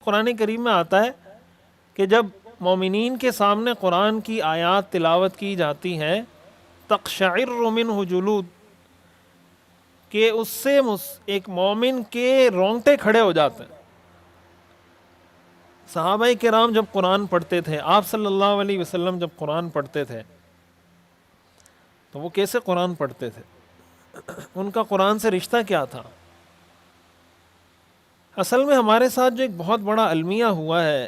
قرآن کریم میں آتا ہے کہ جب مومنین کے سامنے قرآن کی آیات تلاوت کی جاتی ہے تقشعر منہ جلود، کہ اس سے ایک مومن کے رونگٹے کھڑے ہو جاتے ہیں۔ صحابہ کرام جب قرآن پڑھتے تھے، آپ صلی اللہ علیہ وسلم جب قرآن پڑھتے تھے تو وہ کیسے قرآن پڑھتے تھے؟ ان کا قرآن سے رشتہ کیا تھا؟ اصل میں ہمارے ساتھ جو ایک بہت بڑا المیہ ہوا ہے،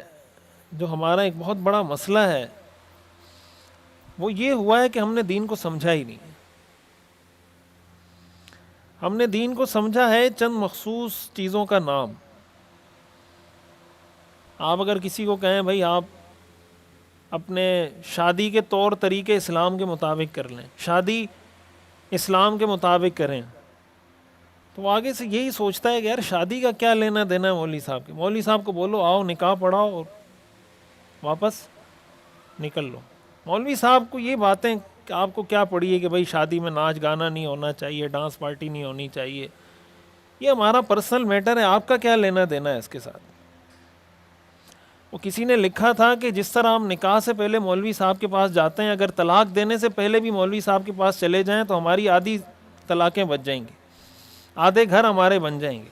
جو ہمارا ایک بہت بڑا مسئلہ ہے، وہ یہ ہوا ہے کہ ہم نے دین کو سمجھا ہی نہیں۔ ہم نے دین کو سمجھا ہے چند مخصوص چیزوں کا نام۔ آپ اگر کسی کو کہیں بھائی آپ اپنے شادی کے طور طریقے اسلام کے مطابق کر لیں، شادی اسلام کے مطابق کریں، تو وہ آگے سے یہی سوچتا ہے کہ یار شادی کا کیا لینا دینا ہے مولوی صاحب کے۔ مولوی صاحب کو بولو آؤ نکاح پڑھاؤ اور واپس نکل لو۔ مولوی صاحب کو یہ باتیں کہ آپ کو کیا پڑی ہے کہ بھائی شادی میں ناچ گانا نہیں ہونا چاہیے، ڈانس پارٹی نہیں ہونی چاہیے، یہ ہمارا پرسنل میٹر ہے، آپ کا کیا لینا دینا ہے اس کے ساتھ۔ وہ کسی نے لکھا تھا کہ جس طرح ہم نکاح سے پہلے مولوی صاحب کے پاس جاتے ہیں، اگر طلاق دینے سے پہلے بھی مولوی صاحب کے پاس چلے جائیں تو ہماری آدھی طلاقیں بچ جائیں گی، آدھے گھر ہمارے بن جائیں گے۔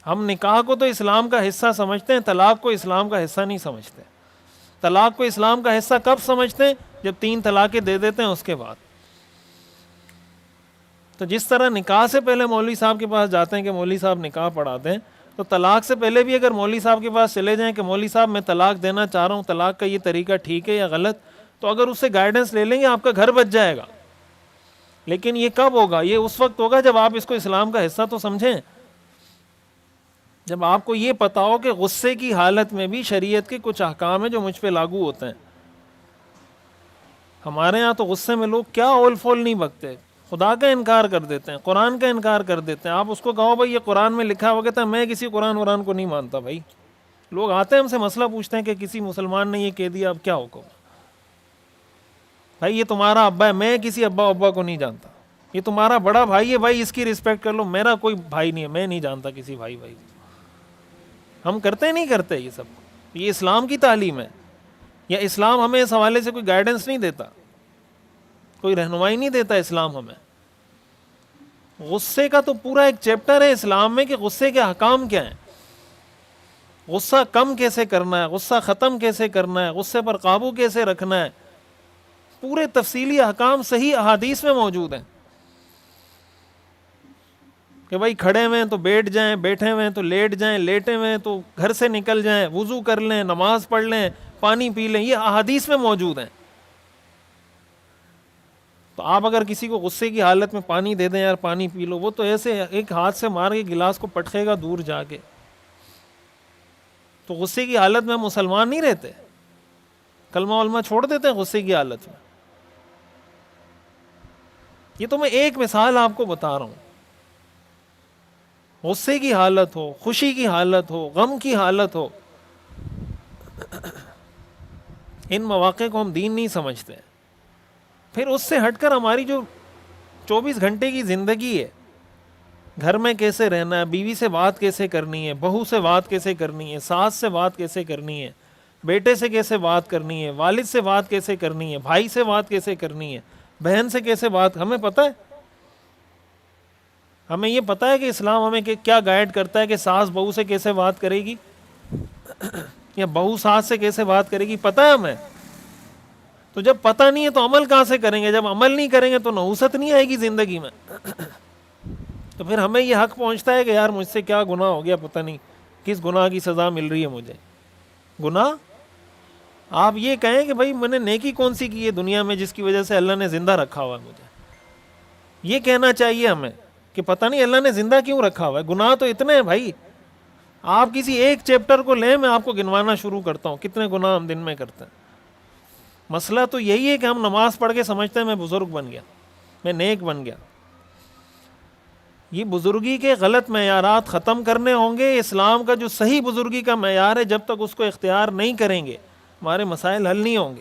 ہم نکاح کو تو اسلام کا حصہ سمجھتے ہیں، طلاق کو اسلام کا حصہ نہیں سمجھتے۔ طلاق کو اسلام کا حصہ کب سمجھتے ہیں؟ جب 3 طلاقیں دے دیتے ہیں اس کے بعد۔ تو جس طرح نکاح سے پہلے مولوی صاحب کے پاس جاتے ہیں کہ مولوی صاحب نکاح پڑھاتے ہیں، تو طلاق سے پہلے بھی اگر مولوی صاحب کے پاس چلے جائیں کہ مولوی صاحب میں طلاق دینا چاہ رہا ہوں، طلاق کا یہ طریقہ ٹھیک ہے یا غلط، تو اگر اس سے گائیڈنس لے لیں گے آپ کا گھر بچ جائے گا۔ لیکن یہ کب ہوگا؟ یہ اس وقت ہوگا جب آپ اس کو اسلام کا حصہ تو سمجھیں، جب آپ کو یہ پتا ہو کہ غصے کی حالت میں بھی شریعت کے کچھ احکام ہیں جو مجھ پہ لاگو ہوتے ہیں۔ ہمارے ہاں تو غصے میں لوگ کیا اول فول نہیں بکتے، خدا کا انکار کر دیتے ہیں، قرآن کا انکار کر دیتے ہیں۔ آپ اس کو کہو بھائی یہ قرآن میں لکھا ہوا، کہتا ہے میں کسی قرآن کو نہیں مانتا۔ بھائی لوگ آتے ہیں ہم سے مسئلہ پوچھتے ہیں کہ کسی مسلمان نے یہ کہہ دیا، اب کیا حکم؟ بھائی یہ تمہارا ابا ہے، میں کسی ابا کو نہیں جانتا۔ یہ تمہارا بڑا بھائی ہے، بھائی اس کی رسپیکٹ کر لو، میرا کوئی بھائی نہیں ہے، میں نہیں جانتا کسی بھائی کو۔ ہم کرتے نہیں کرتے یہ سب؟ یہ اسلام کی تعلیم ہے، یا اسلام ہمیں اس حوالے سے کوئی گائیڈنس نہیں دیتا، کوئی رہنمائی نہیں دیتا اسلام ہمیں۔ غصے کا تو پورا ایک چیپٹر ہے اسلام میں کہ غصے کے احکام کیا ہیں، غصہ کم کیسے کرنا ہے، غصہ ختم کیسے کرنا ہے، غصے پر قابو کیسے رکھنا ہے، پورے تفصیلی احکام صحیح احادیث میں موجود ہیں کہ بھائی کھڑے ہوئے ہیں تو بیٹھ جائیں، بیٹھے ہوئے ہیں تو لیٹ جائیں، لیٹے ہوئے ہیں تو گھر سے نکل جائیں، وضو کر لیں، نماز پڑھ لیں، پانی پی لیں، یہ احادیث میں موجود ہیں۔ تو آپ اگر کسی کو غصے کی حالت میں پانی دے دیں، یار پانی پی لو، وہ تو ایسے ایک ہاتھ سے مار کے گلاس کو پٹکے گا دور جا کے۔ تو غصے کی حالت میں مسلمان نہیں رہتے، کلمہ علمہ چھوڑ دیتے ہیں غصے کی حالت میں۔ یہ تو میں ایک مثال آپ کو بتا رہا ہوں۔ غصے کی حالت ہو، خوشی کی حالت ہو، غم کی حالت ہو، ان مواقع کو ہم دین نہیں سمجھتے۔ پھر اس سے ہٹ کر ہماری جو 24 گھنٹے کی زندگی ہے، گھر میں کیسے رہنا ہے، بیوی سے بات کیسے کرنی ہے، بہو سے بات کیسے کرنی ہے، ساس سے بات کیسے کرنی ہے، بیٹے سے کیسے بات کرنی ہے، والد سے بات کیسے کرنی ہے، بھائی سے بات کیسے کرنی ہے، بہن سے کیسے بات، ہمیں پتہ ہے؟ ہمیں یہ پتہ ہے کہ اسلام ہمیں کیا گائیڈ کرتا ہے کہ ساس بہو سے کیسے بات کرے گی، یا بہو ساس سے کیسے بات کرے گی؟ پتہ ہے ہمیں؟ تو جب پتہ نہیں ہے تو عمل کہاں سے کریں گے؟ جب عمل نہیں کریں گے تو نحوست نہیں آئے گی زندگی میں۔ تو پھر ہمیں یہ حق پہنچتا ہے کہ یار مجھ سے کیا گناہ ہو گیا، پتہ نہیں کس گناہ کی سزا مل رہی ہے مجھے۔ گناہ آپ یہ کہیں کہ بھائی میں نے نیکی کون سی کی ہے دنیا میں جس کی وجہ سے اللہ نے زندہ رکھا ہوا ہے مجھے، یہ کہنا چاہیے ہمیں کہ پتہ نہیں اللہ نے زندہ کیوں رکھا ہوا ہے۔ گناہ تو اتنے ہیں بھائی، آپ کسی ایک چیپٹر کو لیں، میں آپ کو گنوانا شروع کرتا ہوں کتنے گناہ ہم دن میں کرتے ہیں۔ مسئلہ تو یہی ہے کہ ہم نماز پڑھ کے سمجھتے ہیں میں بزرگ بن گیا، میں نیک بن گیا۔ یہ بزرگی کے غلط معیارات ختم کرنے ہوں گے۔ اسلام کا جو صحیح بزرگی کا معیار ہے، جب تک اس کو اختیار نہیں کریں گے ہمارے مسائل حل نہیں ہوں گے۔